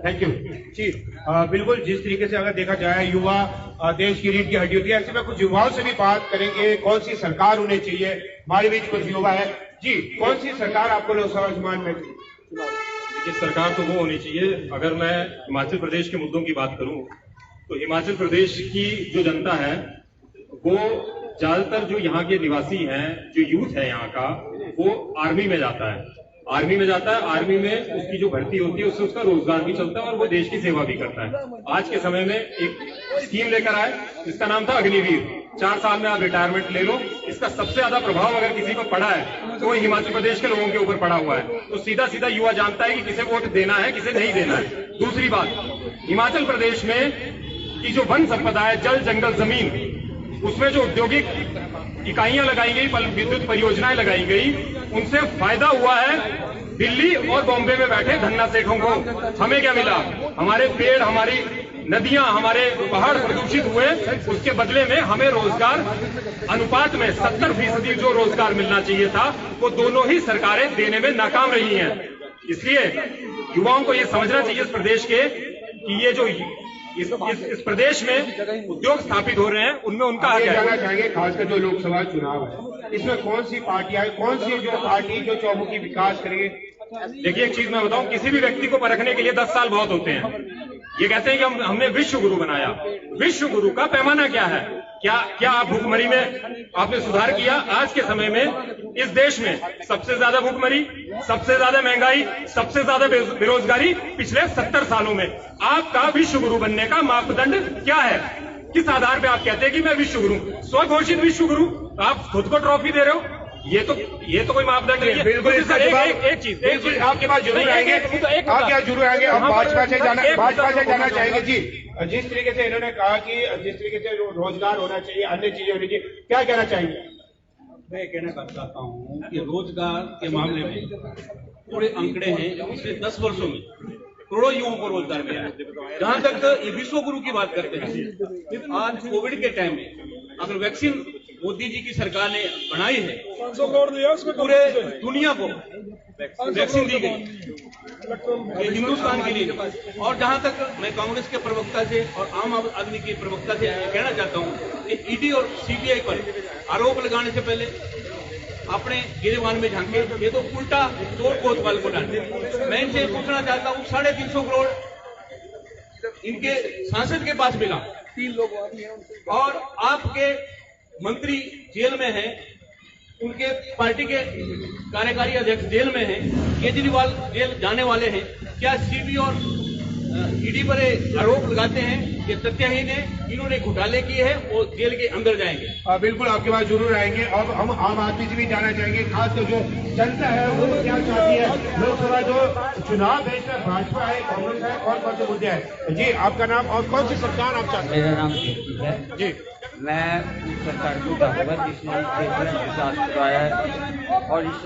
Thank you जी। बिल्कुल, जिस तरीके से अगर देखा जाए युवा देश की रीढ़ की हड्डी होती है, ऐसे में कुछ युवाओं से भी बात करेंगे, कौन सी सरकार होनी चाहिए। हमारे बीच कुछ युवा है जी, कौन सी सरकार आपको लोकसभा चुनाव में? देखिए, सरकार तो वो होनी चाहिए। अगर मैं हिमाचल प्रदेश के मुद्दों की बात करूं तो हिमाचल प्रदेश की जो जनता है वो ज्यादातर जो यहाँ के निवासी हैं, जो यूथ है यहाँ का, वो आर्मी में जाता है। आर्मी में उसकी जो भर्ती होती है उससे उसका रोजगार भी चलता है और वो देश की सेवा भी करता है। आज के समय में एक स्कीम लेकर आए जिसका नाम था अग्निवीर। 4 साल में आप रिटायरमेंट ले लो। इसका सबसे ज्यादा प्रभाव अगर किसी को पड़ा है तो वो हिमाचल प्रदेश के लोगों के ऊपर पड़ा हुआ है। तो सीधा सीधा युवा जानता है कि किसे वोट देना है, किसे नहीं देना है। दूसरी बात, हिमाचल प्रदेश में की जो वन संपदा है, जल जंगल जमीन, उसमें जो औद्योगिक इकाइयां लगाई गई, विद्युत परियोजनाएं लगाई गई, उनसे फायदा हुआ है दिल्ली और बॉम्बे में बैठे धन्ना सेठों को। हमें क्या मिला? हमारे पेड़, हमारी नदियां, हमारे पहाड़ प्रदूषित हुए। उसके बदले में हमें रोजगार अनुपात में 70% जो रोजगार मिलना चाहिए था वो दोनों ही सरकारें देने में नाकाम रही हैं। इसलिए युवाओं को ये समझना चाहिए इस प्रदेश के कि ये जो इस प्रदेश में उद्योग स्थापित हो रहे हैं उनमें उनका हक है। जानना चाहेंगे खासकर जो लोकसभा चुनाव है, इसमें कौन सी पार्टियां, कौन सी जो पार्टी जो चौमुखी विकास करेगी? देखिए, एक चीज मैं बताऊं, किसी भी व्यक्ति को परखने के लिए 10 साल बहुत होते हैं। ये कहते हैं कि हमने विश्व गुरु बनाया। विश्व गुरु का पैमाना क्या है? क्या आप भूखमरी में आपने सुधार किया? आज के समय में इस देश में सबसे ज्यादा भूखमरी, सबसे ज्यादा महंगाई, सबसे ज्यादा बेरोजगारी पिछले 70 सालों में। आपका विश्व गुरु बनने का मापदंड क्या है? किस आधार पे आप कहते हैं कि मैं विश्व गुरु, स्वघोषित विश्व गुरु? आप खुद को ट्रॉफी दे रहे हो? ये तो कोई मापदंड नहीं है। बिल्कुल, एक चीज आपके पास जरूर आएंगे, आप यहाँ जरूर आएंगे। हम भाजपा से जाना चाहेंगे जी। जिस तरीके से इन्होंने कहा कि जिस तरीके से रोजगार होना चाहिए, अन्य चीजें होनी चाहिए, क्या कहना चाहेंगे? मैं कहना चाहता हूँ कि रोजगार के मामले में थोड़े आंकड़े हैं। पिछले 10 वर्षों में करोड़ों युवाओं को रोजगार मिला है। जहां तक ये विश्व गुरु की बात करते हैं, आज कोविड के टाइम में अगर वैक्सीन मोदी जी की सरकार ने बनाई है, पूरे दुनिया को वैक्सीन दी गई, ये हिंदुस्तान के लिए। और जहां तक मैं कांग्रेस के प्रवक्ता से और आम आदमी के प्रवक्ता से कहना चाहता हूं कि ईडी और सीबीआई पर आरोप लगाने से पहले अपने गिरेबान में झांके। ये तो उल्टा तोड़ कोतवाल को डाले। मैं इनसे पूछना चाहता हूं, 350 करोड़ इनके सांसद के पास मिला, 3 लोग, और आपके मंत्री जेल में हैं, उनके पार्टी के कार्यकारी अध्यक्ष जेल में हैं, केजरीवाल जेल जाने वाले हैं। क्या सीबी और ईडी पर आरोप लगाते हैं कि तथ्यहीन है, इन्होंने घोटाले किए हैं, वो जेल के अंदर जाएंगे? बिल्कुल, आपके पास जरूर आएंगे। अब हम आम आदमी से भी जाना चाहेंगे, खासकर जो जनता है वो क्या चाहती है। लोकसभा जो चुनाव है इसमें भाजपा है, कांग्रेस है, कौन से मुद्दे हैं? जी, आपका नाम और कौन सी सरकार आप चाहते हैं? मेरा नाम कीर्ति है जी। मैं उस सरकार को चाहूँगा जिसने विकास करवाया है और इस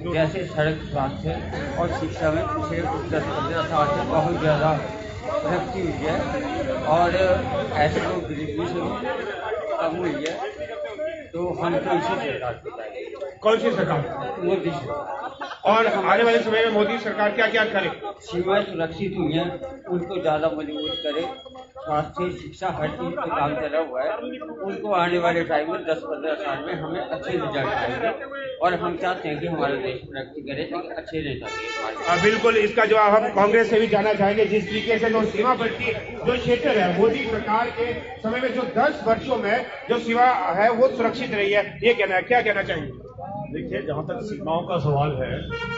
जैसे सड़क, स्वास्थ्य और शिक्षा में पिछले 10-15 साल से बहुत ज़्यादा प्रगति हुई है और ऐसे लोग गरीबी से कम हुई है। तो हम तो इसी सरकार को चाहेंगे। कौन सी सरकार? मोदी सरकार। और आने वाले समय में मोदी सरकार क्या क्या करे? सीमाएं सुरक्षित हुई हैं, उनको ज़्यादा मजबूत करे। स्वास्थ्य, शिक्षा, हर चीज़ पे काम चला हुआ है। उनको आने वाले टाइम में 10-15 साल में हमें अच्छे रिजल्ट आएंगे और हम चाहते हैं कि हमारा देश प्रगति करे, लेकिन अच्छे रिजल्ट। बिल्कुल, इसका जवाब हम कांग्रेस से भी जानना चाहेंगे। जिस तरीके से जो सीमावर्ती जो क्षेत्र है, मोदी सरकार के समय में जो 10 वर्षों में जो सीमा है वो सुरक्षित रही है, ये कहना है, क्या कहना चाहिए? देखिए, जहाँ तक सीमाओं का सवाल है,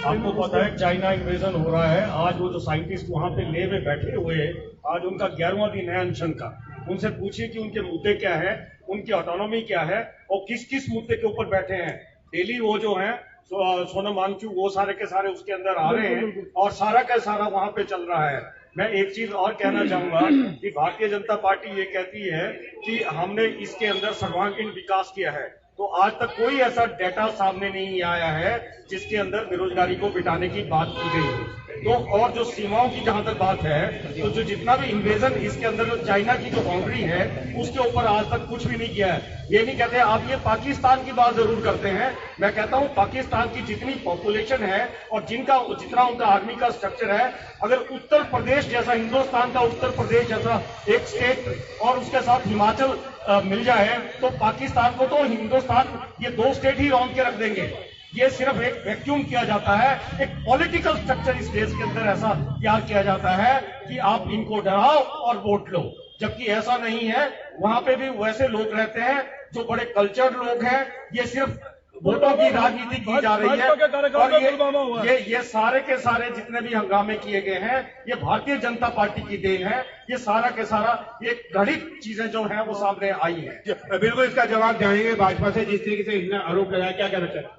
आपको पता है चाइना इन्वेजन हो रहा है। आज वो जो साइंटिस्ट वहाँ पे ले में बैठे हुए हैं, आज उनका 11वां दिन है अनशन का। उनसे पूछिए कि उनके मुद्दे क्या है, उनकी ऑटोनॉमी क्या है और किस किस मुद्दे के ऊपर बैठे हैं। डेली वो जो है सोनम वांगचुक, वो सारे के सारे उसके अंदर आ रहे हैं और सारा का सारा वहाँ पे चल रहा है। मैं एक चीज और कहना चाहूंगा कि भारतीय जनता पार्टी ये कहती है कि हमने इसके अंदर सर्वांगीण विकास किया है। तो आज तक कोई ऐसा डेटा सामने नहीं आया है जिसके अंदर बेरोजगारी को मिटाने की बात की गई है। तो और जो सीमाओं की जहां तक बात है, तो जो जितना भी इन्वेजन इसके अंदर जो चाइना की जो बाउंड्री है उसके ऊपर आज तक कुछ भी नहीं किया है। ये नहीं कहते आप, ये पाकिस्तान की बात जरूर करते हैं। मैं कहता हूं पाकिस्तान की जितनी पॉपुलेशन है और जितना उनका आर्मी का स्ट्रक्चर है, अगर उत्तर प्रदेश जैसा, हिंदुस्तान का उत्तर प्रदेश जैसा एक स्टेट और उसके साथ हिमाचल मिल जाए तो पाकिस्तान को तो हिंदुस्तान ये 2 स्टेट ही रौंद के रख देंगे। ये सिर्फ एक वैक्यूम किया जाता है, एक पॉलिटिकल स्ट्रक्चर इस देश के अंदर ऐसा तैयार किया जाता है कि आप इनको डराओ और वोट लो, जबकि ऐसा नहीं है। वहां पे भी वैसे लोग रहते हैं जो बड़े कल्चर्ड लोग हैं। ये सिर्फ वोटों की राजनीति की जा रही है और ये सारे के सारे जितने भी हंगामे किए गए हैं ये भारतीय जनता पार्टी की देन है। ये सारा के सारा ये घड़ित चीजें जो हैं वो सामने आई हैं। बिल्कुल इसका जवाब जानेंगे भाजपा से, जिस तरीके से इसने आरोप लगाया, क्या कहना चाहिए?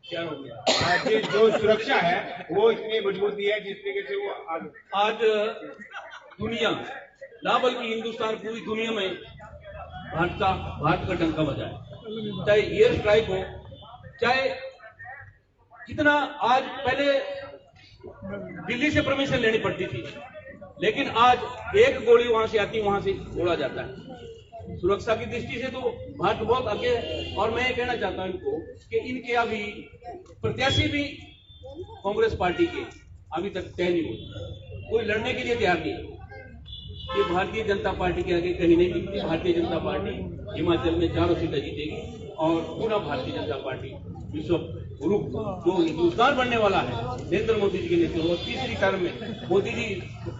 क्या हो गया? आज जो सुरक्षा है वो इतनी मजबूती है जिस तरीके से वो आज दुनिया ना बल्कि हिंदुस्तान पूरी दुनिया में भारत का डंका बजा है। चाहे एयर स्ट्राइक हो, चाहे कितना, आज पहले दिल्ली से परमिशन लेनी पड़ती थी, लेकिन आज एक गोली वहां से आती वहां से उड़ा जाता है। सुरक्षा की दृष्टि से तो भारत बहुत आगे है। और मैं ये कहना चाहता हूं इनको कि इनके अभी प्रत्याशी भी कांग्रेस पार्टी के अभी तक तय नहीं हुए, कोई लड़ने के लिए तैयार नहीं है। ये भारतीय जनता पार्टी के आगे कहीं नहीं दिखती। भारतीय जनता पार्टी हिमाचल में 4 सीटें जीतेगी और पूरा भारतीय जनता पार्टी विश्व गुरु जो हिंदुस्तान बनने वाला है नरेंद्र मोदी जी के नेतृत्व और तीसरी टर्म में मोदी जी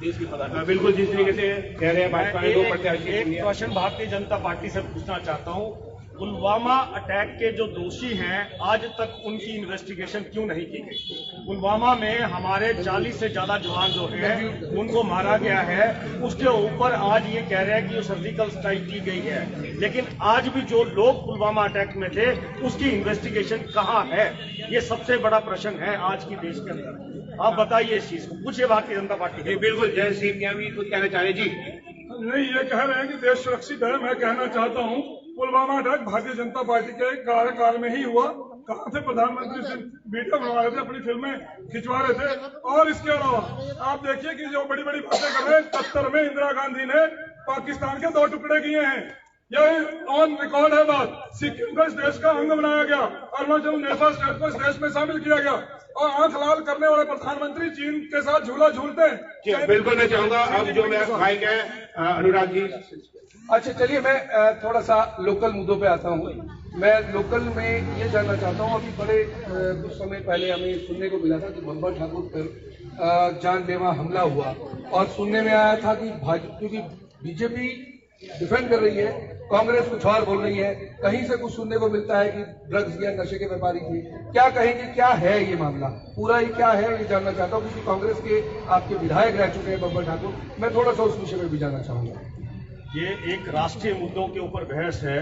देश की प्रधानमंत्री। बिल्कुल जिस तरीके से कह रहे हैं भाजपा ने 2 प्रत्याशी। एक क्वेश्चन भारतीय जनता पार्टी से पूछना चाहता हूं, पुलवामा अटैक के जो दोषी हैं आज तक उनकी इन्वेस्टिगेशन क्यों नहीं की गई? पुलवामा में हमारे 40 से ज्यादा जवान जो हैं उनको मारा गया है, उसके ऊपर आज ये कह रहे हैं कि सर्जिकल स्ट्राइक की गई है, लेकिन आज भी जो लोग पुलवामा अटैक में थे उसकी इन्वेस्टिगेशन कहाँ है? ये सबसे बड़ा प्रश्न है आज की देश के अंदर। आप बताइए इस चीज को, पूछिए भारतीय जनता पार्टी के। बिल्कुल जय सिंह क्या भी कुछ कहना चाह रहे जी? नहीं, ये कह रहे हैं कि देश सुरक्षित है। मैं कहना चाहता हूं पुलवामा अटैक भारतीय जनता पार्टी के कार्यकाल में ही हुआ। कहां थे प्रधानमंत्री से वीडियो बनवा रहे थे, अपनी फिल्में खिंचवा रहे थे। और इसके अलावा आप देखिए कि जो बड़ी बड़ी बातें कर रहे हैं, 71 में इंदिरा गांधी ने पाकिस्तान के 2 टुकड़े किए हैं। यह ऑन रिकॉर्ड है बात। सिक्किम को इस देश का अंग बनाया गया, अरुणाचल नेपाल स्टेट को इस देश में शामिल किया गया और आंख लाल करने वाले प्रधानमंत्री चीन के साथ झूला झूलते हैं। बिल्कुल मैं चाहूंगा अब जो मेरा भाई है अनुराग जी। अच्छा चलिए, मैं थोड़ा सा लोकल मुद्दों पे आता हूँ। मैं लोकल में ये जानना चाहता हूँ, अभी बड़े कुछ समय पहले हमें सुनने को मिला था कि बब्बर ठाकुर पर जानलेवा हमला हुआ और सुनने में आया था कि क्योंकि बीजेपी डिफेंड कर रही है, कांग्रेस कुछ और बोल रही है, कहीं से कुछ सुनने को मिलता है कि ड्रग्स या नशे के व्यापारी थे। क्या कहेंगे, क्या है ये मामला, पूरा ही क्या है ये जानना चाहता हूँ, क्योंकि कांग्रेस के आपके विधायक रह चुके हैं बब्बर ठाकुर। मैं थोड़ा सा उस विषय में भी जानना चाहूंगा। ये एक राष्ट्रीय मुद्दों के ऊपर बहस है।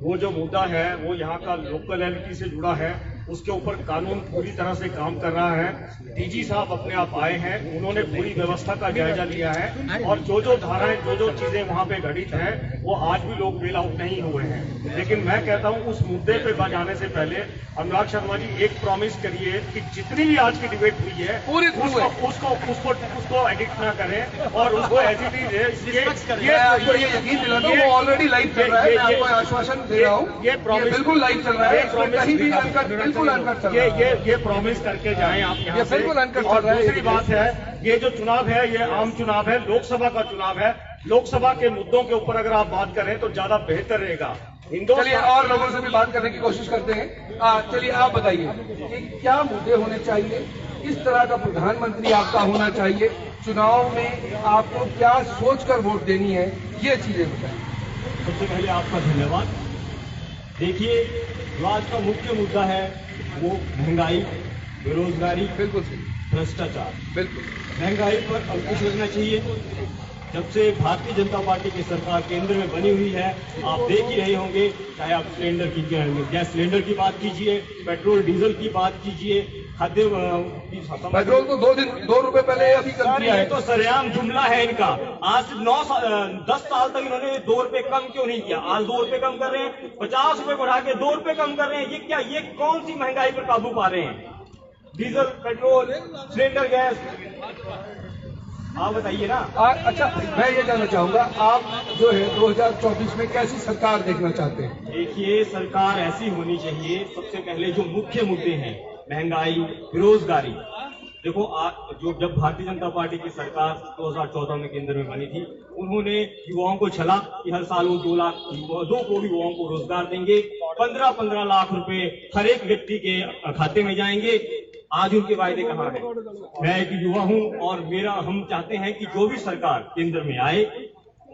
वो जो मुद्दा है वो यहाँ का लोकलिटी से जुड़ा है, उसके ऊपर कानून पूरी तरह से काम कर रहा है। डीजी साहब अपने आप आए हैं, उन्होंने पूरी व्यवस्था का जायजा लिया है और जो जो धाराएं, जो जो चीजें वहां पे घटित हैं वो आज भी लोग बेल आउट नहीं हुए हैं। लेकिन मैं कहता हूं उस मुद्दे पे जाने से पहले अनुराग शर्मा जी एक प्रॉमिस करिए कि जितनी भी आज की डिबेट हुई है उसको एडिट ना करें और उसको यकीन दिलाता हूं वो ऑलरेडी लाइव चल रहा है। मैं आपको आश्वासन दे रहा हूं, ये बिल्कुल लाइव चल रहा है, कहीं भी बिल्कुल अनकट चल रहा है। ये प्रॉमिस करके जाएं आप यहाँ से। बिल्कुल अनकट चल और रहा है। दूसरी बात है, ये जो चुनाव है ये आम चुनाव है, लोकसभा का चुनाव है। लोकसभा के मुद्दों के ऊपर अगर आप बात करें तो ज्यादा बेहतर रहेगा। चलिए और लोगों से भी बात करने की कोशिश करते हैं। चलिए आप बताइए कि क्या मुद्दे होने चाहिए, किस तरह का प्रधानमंत्री आपका होना चाहिए, चुनाव में आपको क्या सोचकर वोट देनी है, ये चीजें बताइए। सबसे पहले आपका धन्यवाद। देखिए जो आज का मुख्य मुद्दा है वो महंगाई, बेरोजगारी, बिल्कुल सही, भ्रष्टाचार। बिल्कुल महंगाई पर अंकुश लगना चाहिए। जब से भारतीय जनता पार्टी की सरकार केंद्र में बनी हुई है, आप देख ही रहे होंगे, चाहे आप सिलेंडर की गैस सिलेंडर की बात कीजिए, पेट्रोल डीजल की बात कीजिए, खाद्य पेट्रोल तो 2 रुपए पहले अभी कर दिया ये है। तो सरेआम जुमला है इनका। आज 10 साल तक इन्होंने 2 रुपए कम क्यों नहीं किया? आज 2 रुपए कम कर रहे हैं, 50 रुपए बढ़ा के 2 रुपए कम कर रहे हैं। ये क्या, ये कौन सी महंगाई पर काबू पा रहे हैं? डीजल, पेट्रोल, सिलेंडर गैस, आप बताइए ना। अच्छा, मैं ये जानना चाहूंगा, आप जो है 2024 में कैसी सरकार देखना चाहते हैं? देखिए, सरकार ऐसी होनी चाहिए, सबसे पहले जो मुख्य मुद्दे हैं, महंगाई, बेरोजगारी। देखो, जो जब भारतीय जनता पार्टी की सरकार 2014 में केंद्र में बनी थी, उन्होंने युवाओं को छला कि हर साल वो 2 करोड़ युवाओं को रोजगार देंगे, 15-15 लाख रुपए हर एक व्यक्ति के खाते में जाएंगे। आज उनके वायदे कहाँ हैं? मैं एक युवा हूं और हम चाहते हैं कि जो भी सरकार केंद्र में आए,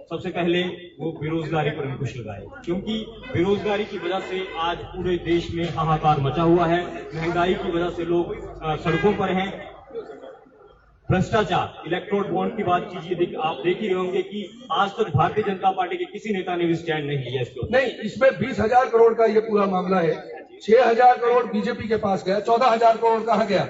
सबसे पहले वो बेरोजगारी पर अंकुश लगाए, क्योंकि बेरोजगारी की वजह से आज पूरे देश में हाहाकार मचा हुआ है। महंगाई की वजह से लोग सड़कों पर हैं। भ्रष्टाचार, इलेक्ट्रोल बॉन्ड की बात कीजिए, आप देख ही रहे होंगे कि आज तक भारतीय जनता पार्टी के किसी नेता ने भी स्टैंड नहीं लिया इसके ऊपर। नहीं, इसमें 20,000 करोड़ का ये पूरा मामला है। 6,000 करोड़ बीजेपी के पास गया, 14,000 करोड़ कहाँ गया?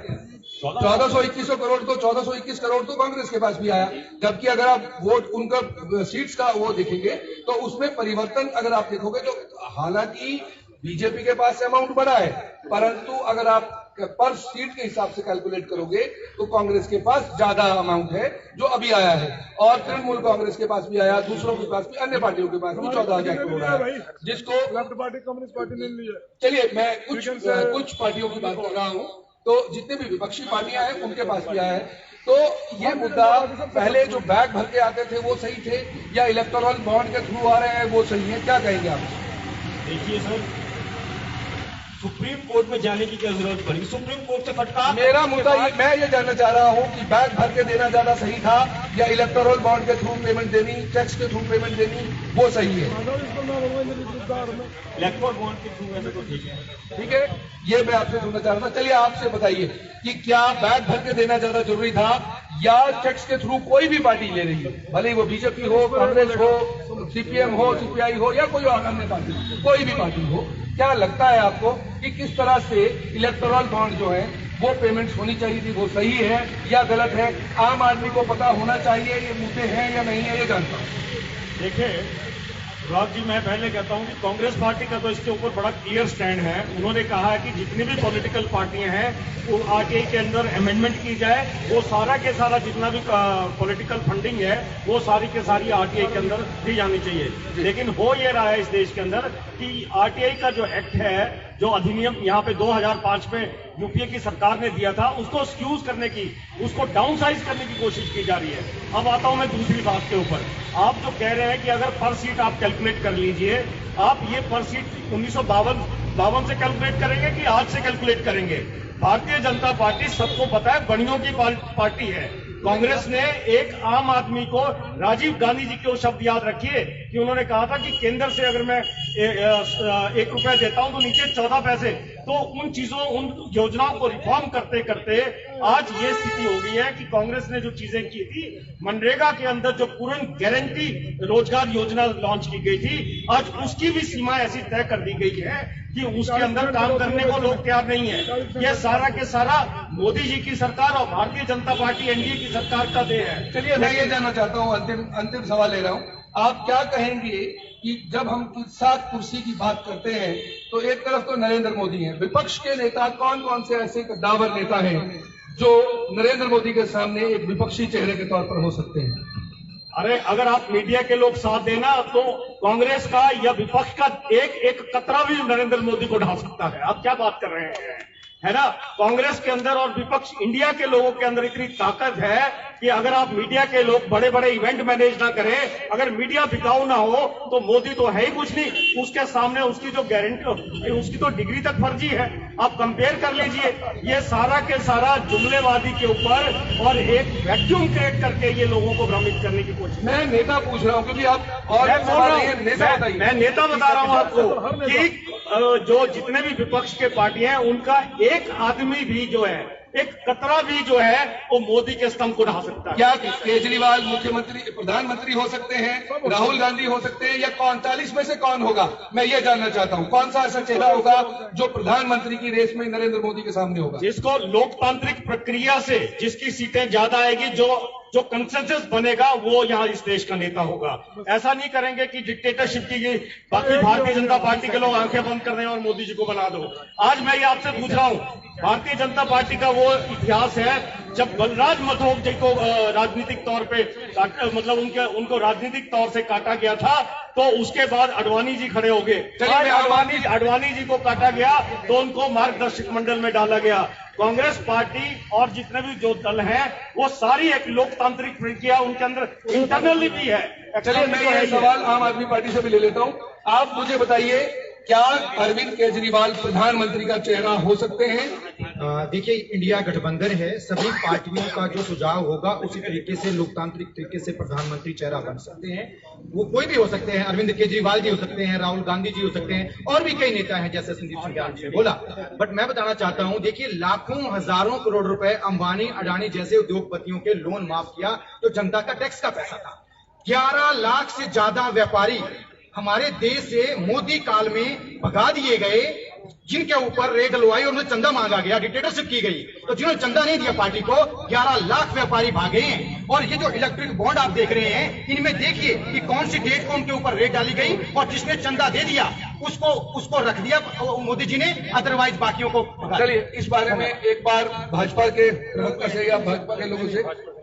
1421 करोड़ तो 1421 करोड़ तो कांग्रेस के पास भी आया। जबकि अगर आप वोट उनका सीट्स का वो देखेंगे तो उसमें परिवर्तन अगर आप देखोगे तो हालांकि बीजेपी के पास अमाउंट बड़ा है, परंतु अगर आप पर सीट के हिसाब से कैलकुलेट करोगे तो कांग्रेस के पास ज्यादा अमाउंट है जो अभी आया है। और तृणमूल कांग्रेस के पास भी आया, दूसरों के पास भी, अन्य पार्टियों के पास भी 14,000 करोड़ आया, जिसको लेफ्ट पार्टी कम्युनिस्ट पार्टी ने लिया। चलिए, मैं कुछ पार्टियों की बात कर रहा हूं, तो जितने भी विपक्षी पार्टियां हैं उनके पास भी आया है। तो ये मुद्दा, पहले जो बैग भर के आते थे वो सही थे या इलेक्टोरल बॉन्ड के थ्रू आ रहे हैं वो सही है? क्या कहेंगे आप? देखिए सर, सुप्रीम कोर्ट में जाने की क्या जरूरत पड़ी? सुप्रीम कोर्ट से फटकार। मेरा मुद्दा मैं ये जानना चाह रहा हूँ कि बैग भर के देना ज्यादा सही था या इलेक्टोरल बॉन्ड के थ्रू पेमेंट देनी, टैक्स के थ्रू पेमेंट देनी, वो सही है? इलेक्टोरल बॉन्ड के थ्रू ऐसे तो ठीक है। ठीक है, ये मैं आपसे सुनना चाह रहा था। चलिए, आपसे बताइए कि क्या बैग भर के देना ज्यादा जरूरी था या टैक्स के थ्रू कोई भी पार्टी ले रही है, भले ही वो बीजेपी हो, कांग्रेस हो, सीपीएम हो, सीपीआई हो या कोई अन्य पार्टी, कोई भी पार्टी हो, क्या लगता है आपको कि किस तरह से इलेक्टोरल बॉन्ड जो है वो पेमेंट्स होनी चाहिए थी, वो सही है या गलत है? आम आदमी को पता होना चाहिए ये मुद्दे हैं या नहीं है, ये जानता हूं। देखिए राज जी, मैं पहले कहता हूं कि कांग्रेस पार्टी का तो इसके ऊपर बड़ा क्लियर स्टैंड है। उन्होंने कहा है कि जितनी भी पॉलिटिकल पार्टियां हैं वो आरटीआई के अंदर अमेंडमेंट की जाए, वो सारा के सारा जितना भी पॉलिटिकल फंडिंग है वो सारी के सारी आरटीआई के अंदर दी जानी चाहिए। लेकिन हो ये रहा है इस देश के अंदर कि आरटीआई का जो एक्ट है, जो अधिनियम यहाँ पे 2005 में यूपीए की सरकार ने दिया था, उसको स्क्यूज करने की, उसको डाउन साइज करने की कोशिश की जा रही है। अब आता हूं मैं दूसरी बात के ऊपर। आप जो कह रहे हैं कि अगर पर सीट आप कैलकुलेट कर लीजिए, आप ये पर सीट 1952 से कैलकुलेट करेंगे कि आज से कैलकुलेट करेंगे? भारतीय जनता पार्टी, सबको पता है, बड़ियों की पार्टी है। कांग्रेस ने एक आम आदमी को, राजीव गांधी जी के वो शब्द याद रखिए कि उन्होंने कहा था कि केंद्र से अगर मैं 1 रुपया देता हूं तो नीचे 14 पैसे। तो उन चीजों, उन योजनाओं को रिफॉर्म करते करते आज ये स्थिति हो गई है कि कांग्रेस ने जो चीजें की थी, मनरेगा के अंदर जो पूर्ण गारंटी रोजगार योजना लॉन्च की गई थी, आज उसकी भी सीमा ऐसी तय कर दी गई है कि उसके अंदर काम करने को लोग तैयार नहीं है। यह सारा के सारा मोदी जी की सरकार और भारतीय जनता पार्टी एनडीए की सरकार का देन है। चलिए, मैं ये जानना चाहता हूं, अंतिम सवाल ले रहा हूं, आप क्या कहेंगे कि जब हम 7 कुर्सी की बात करते हैं तो एक तरफ तो नरेंद्र मोदी हैं, विपक्ष के नेता कौन कौन से ऐसे कद्दावर नेता हैं जो नरेंद्र मोदी के सामने एक विपक्षी चेहरे के तौर पर हो सकते हैं? अरे, अगर आप मीडिया के लोग साथ देना तो कांग्रेस का या विपक्ष का एक कतरा भी नरेंद्र मोदी को ढा सकता है। आप क्या बात कर रहे हैं, है ना? कांग्रेस के अंदर और विपक्ष, इंडिया के लोगों के अंदर इतनी ताकत है कि अगर आप मीडिया के लोग बड़े बड़े इवेंट मैनेज ना करें, अगर मीडिया बिकाऊ ना हो, तो मोदी तो है ही कुछ नहीं। उसके सामने उसकी जो गारंटी, उसकी तो डिग्री तक फर्जी है। आप कंपेयर कर लीजिए, ये सारा के सारा जुमलेबाजी के ऊपर और एक वैक्यूम क्रिएट करके ये लोगों को भ्रमित करने की कोशिश। मैं नेता पूछ रहा हूं क्योंकि आप और मैं नेता बता रहा हूं आपको कि जो जितने भी विपक्ष के पार्टी हैं उनका एक आदमी भी जो है, एक कतरा भी जो है वो मोदी के स्तंभ को ढहा सकता है। क्या केजरीवाल मुख्यमंत्री प्रधानमंत्री हो सकते हैं, राहुल गांधी हो सकते हैं, या 39 में से कौन होगा? मैं ये जानना चाहता हूं, कौन सा ऐसा चेहरा होगा जो प्रधानमंत्री की रेस में नरेंद्र मोदी के सामने होगा? जिसको लोकतांत्रिक प्रक्रिया से जिसकी सीटें ज्यादा आएगी, जो कंसेंसस बनेगा, वो यहाँ इस देश का नेता होगा। ऐसा नहीं करेंगे कि डिक्टेटरशिप की बाकी भारतीय जनता पार्टी के लोग आंखें बंद कर दें और मोदी जी को बना दो। आज मैं ये आपसे पूछ रहा हूँ, भारतीय जनता पार्टी का वो इतिहास है जब बलराज मधोक जी को राजनीतिक तौर पे मतलब उनको राजनीतिक तौर से काटा गया था, तो उसके बाद अडवाणी जी खड़े हो गए। अडवाणी जी को काटा गया तो उनको मार्गदर्शक मंडल में डाला गया। कांग्रेस पार्टी और जितने भी जो दल हैं वो सारी एक लोकतांत्रिक प्रक्रिया उनके अंदर इंटरनली भी है। चलिए मैं ये सवाल आम आदमी पार्टी से भी ले लेता हूं। आप मुझे बताइए, क्या अरविंद केजरीवाल प्रधानमंत्री का चेहरा हो सकते हैं? देखिए, इंडिया गठबंधन है, सभी पार्टियों का जो सुझाव होगा उसी तरीके से लोकतांत्रिक तरीके से प्रधानमंत्री चेहरा बन सकते हैं। वो कोई भी हो सकते हैं, अरविंद केजरीवाल जी हो सकते हैं, राहुल गांधी जी हो सकते हैं, और भी कई नेता हैं जैसे संदीप सुंदरियाल ने बोला। बट मैं बताना चाहता हूं, देखिए, लाखों हजारों करोड़ रुपए अंबानी अडानी जैसे उद्योगपतियों के लोन माफ किया जो जनता का टैक्स का पैसा था। 11 लाख से ज्यादा व्यापारी हमारे देश से मोदी काल में भगा दिए गए, जिनके ऊपर रेड डलवाई और उन्हें चंदा मांगा गया, डिक्टेटरशिप की गई। तो जिन्होंने चंदा नहीं दिया पार्टी को, 11 लाख व्यापारी भागे हैं। और ये जो इलेक्ट्रिक बॉन्ड आप देख रहे हैं, इनमें देखिए कि कौन सी डेट को उनके ऊपर रेड डाली गई, और जिसने चंदा दे दिया उसको रख दिया मोदी जी ने, अदरवाइज बाकियों को। चलिए इस बारे में एक बार भाजपा के प्रवक्ता से या भाजपा के लोगों से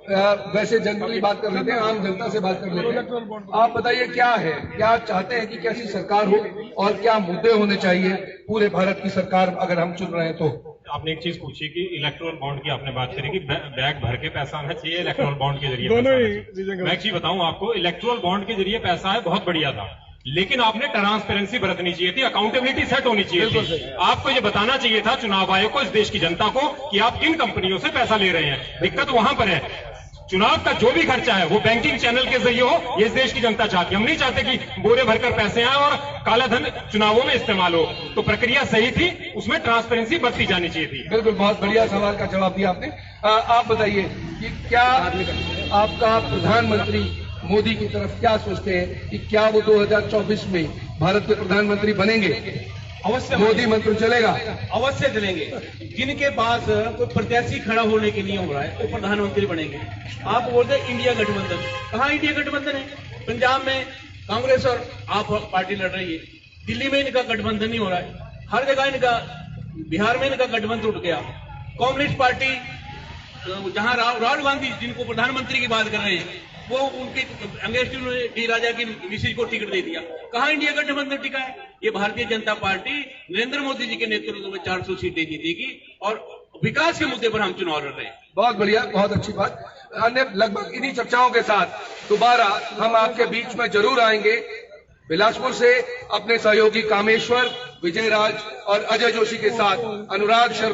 वैसे जनरली बात कर लेते हैं, आम जनता से बात कर लेते हैं। आप बताइए, क्या है, क्या चाहते हैं कि कैसी सरकार हो और क्या मुद्दे होने चाहिए पूरे भारत की सरकार अगर हम चुन रहे हैं तो? आपने एक चीज पूछी कि इलेक्ट्रल बॉन्ड की आपने बात करी कि बैग भर के पैसा आना चाहिए, इलेक्ट्रल बॉन्ड के जरिए मैं एक चीज बताऊं आपको, इलेक्ट्रल बॉन्ड के जरिए पैसा है बहुत बढ़िया था, लेकिन आपने ट्रांसपेरेंसी बरतनी चाहिए थी, अकाउंटेबिलिटी सेट होनी चाहिए थी। आपको ये बताना चाहिए था चुनाव आयोग को, इस देश की जनता को, कि आप किन कंपनियों से पैसा ले रहे हैं। दिक्कत वहां पर है, चुनाव का जो भी खर्चा है वो बैंकिंग चैनल के जरिए हो, ये इस देश की जनता चाहती है। हम नहीं चाहते कि बोरे भरकर पैसे आए और काला धन चुनावों में इस्तेमाल हो। तो प्रक्रिया सही थी, उसमें ट्रांसपेरेंसी बरती जानी चाहिए थी। बिल्कुल, बहुत बढ़िया सवाल का जवाब दिया आपने। आप बताइए कि क्या आपका प्रधानमंत्री मोदी की तरफ क्या सोचते हैं कि क्या वो 2024 में भारत के प्रधानमंत्री बनेंगे? अवश्य मोदी मंत्र चलेगा, अवश्य चलेंगे। जिनके पास कोई प्रत्याशी खड़ा होने के लिए हो रहा है वो प्रधानमंत्री बनेंगे। आप बोलते हैं इंडिया गठबंधन, कहाँ इंडिया गठबंधन है? पंजाब में कांग्रेस और आप पार्टी लड़ रही है, दिल्ली में इनका गठबंधन नहीं हो रहा है, हर जगह इनका, बिहार में इनका गठबंधन उठ गया। कम्युनिस्ट पार्टी जहां राहुल गांधी जिनको प्रधानमंत्री की बात कर रहे हैं, वो उनके अंगेस्ट उन्होंने डी राजा की मिसेज को टिकट दे दिया। कहाँ इंडिया गठबंधन टिका है? ये भारतीय जनता पार्टी नरेंद्र मोदी जी के नेतृत्व में 400 सीटें जीतेगी और विकास के मुद्दे पर हम चुनाव लड़ रहे हैं। बहुत बढ़िया, बहुत अच्छी बात। अन्य लगभग इन्हीं चर्चाओं के साथ दोबारा हम आपके बीच में जरूर आएंगे। बिलासपुर से अपने सहयोगी कामेश्वर, विजय राज और अजय जोशी के साथ अनुराग शर्मा।